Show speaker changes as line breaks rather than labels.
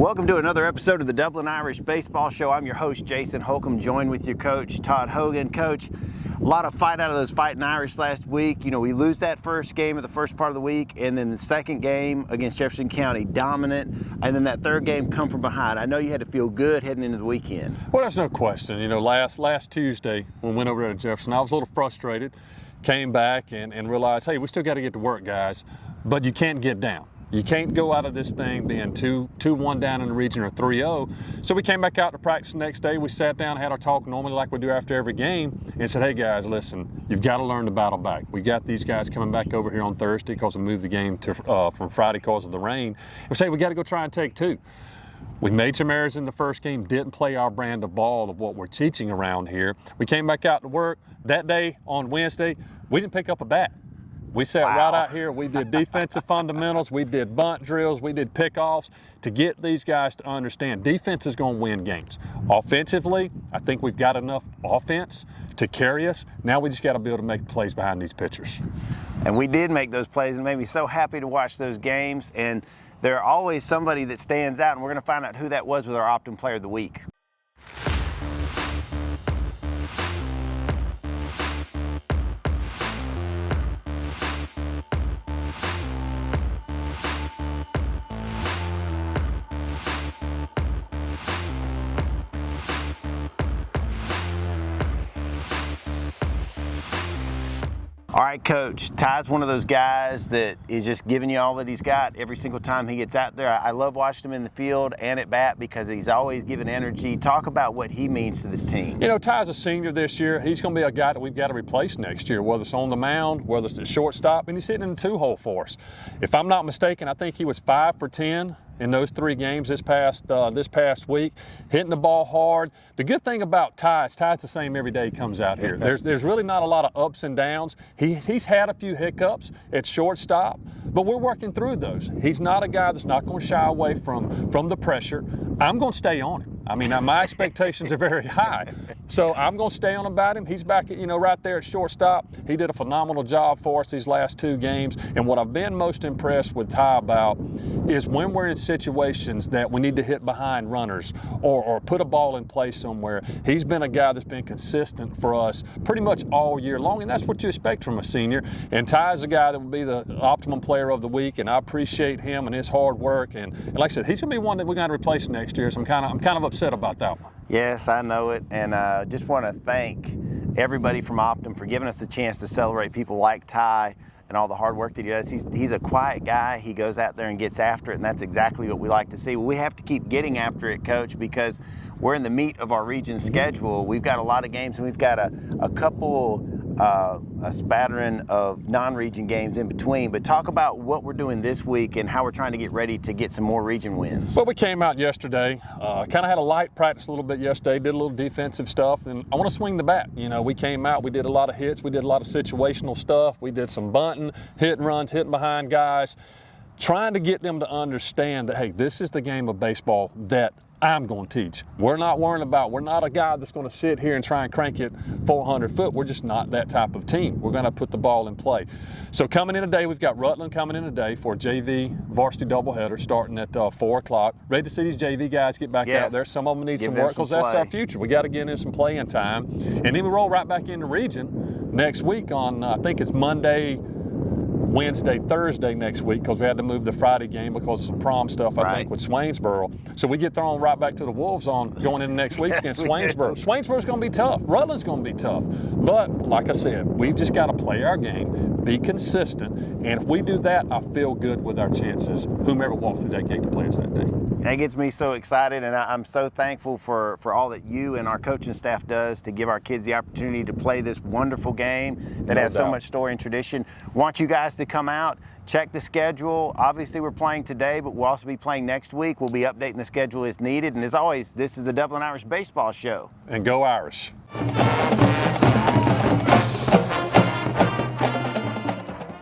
Welcome to another episode of the Dublin Irish Baseball Show. I'm your host, Jason Holcomb, joined with your coach, Todd Hogan. Coach, a lot of fight out of those Fighting Irish last week. You know, we lose that first game of the first part of the week, and then the second game against Jefferson County, dominant, and then that third game come from behind. I know you had to feel good heading into the weekend.
Well, there's no question. You know, last Tuesday when we went over there to Jefferson, I was a little frustrated, came back and realized, hey, we still got to get to work, guys, but you can't get down. You can't go out of this thing being 2-1 down in the region or 3-0. So we came back out to practice the next day. We sat down, had our talk normally like we do after every game, and said, hey, guys, listen, you've got to learn to battle back. We got these guys coming back over here on Thursday because we moved the game to from Friday because of the rain. We say we got to go try and take two. We made some errors in the first game, didn't play our brand of ball of what we're teaching around here. We came back out to work. That day on Wednesday, we didn't pick up a bat. We sat right out here. We did defensive fundamentals. We did bunt drills. We did pickoffs to get these guys to understand defense is going to win games. Offensively, I think we've got enough offense to carry us. Now we just got to be able to make plays behind these pitchers.
And we did make those plays, and made me so happy to watch those games. And there's always somebody that stands out, and we're going to find out who that was with our Optim Player of the Week. All right, Coach, Ty's one of those guys that is just giving you all that he's got every single time he gets out there. I love watching him in the field and at bat because he's always giving energy. Talk about what he means to this team.
You know, Ty's a senior this year. He's going to be a guy that we've got to replace next year, whether it's on the mound, whether it's at shortstop, and he's hitting in the two-hole for us. If I'm not mistaken, I think he was 5 for 10 in those 3 games this past week, hitting the ball hard. The good thing about Ty's the same every day he comes out here. There's really not a lot of ups and downs. He's had a few hiccups at shortstop, but we're working through those. He's not a guy that's not going to shy away from the pressure. I'm going to stay on him. I mean, my expectations are very high, so I'm going to stay on about him. He's back, right there at shortstop. He did a phenomenal job for us these last 2 games, and what I've been most impressed with Ty about is when we're in situations that we need to hit behind runners or put a ball in play somewhere, he's been a guy that's been consistent for us pretty much all year long, and that's what you expect from a senior. And Ty's a guy that will be the Optimum Player of the Week, and I appreciate him and his hard work. And like I said, he's going to be one that we're going to replace next year, so I'm kind of upset about that one.
Yes, I know it, and I just want to thank everybody from Optim for giving us the chance to celebrate people like Ty and all the hard work that he does. He's a quiet guy. He goes out there and gets after it, and that's exactly what we like to see. We have to keep getting after it, Coach, because we're in the meat of our region schedule. We've got a lot of games, and we've got a couple, a spattering of non-region games in between. But talk about what we're doing this week and how we're trying to get ready to get some more region wins.
Well, we came out yesterday, kind of had a light practice a little bit yesterday, did a little defensive stuff, and I want to swing the bat. We came out, we did a lot of hits, we did a lot of situational stuff, we did some bunting, hit and runs, hitting behind guys, trying to get them to understand that, hey, this is the game of baseball that I'm going to teach. We're not a guy that's going to sit here and try and crank it 400 foot. We're just not that type of team. We're going to put the ball in play. So coming in today, we've got Rutland coming in today for a JV varsity doubleheader starting at 4 o'clock. Ready to see these JV guys get back out there. Some of them need some work because that's our future. We got to get in some playing time. And then we roll right back into region next week on, I think it's Monday, Wednesday, Thursday next week because we had to move the Friday game because of some prom stuff, I think, with Swainsboro. So we get thrown right back to the Wolves on going into next week against Swainsboro. Swainsboro's going to be tough. Rutland's going to be tough. But like I said, we've just got to play our game, be consistent, and if we do that, I feel good with our chances, whomever walks through that gate to play us that day.
That gets me so excited, and I'm so thankful for all that you and our coaching staff does to give our kids the opportunity to play this wonderful game that has so much story and tradition. Want you guys to come out, check the schedule. Obviously, we're playing today, but we'll also be playing next week. We'll be updating the schedule as needed. And as always, this is the Dublin Irish Baseball Show.
And go Irish.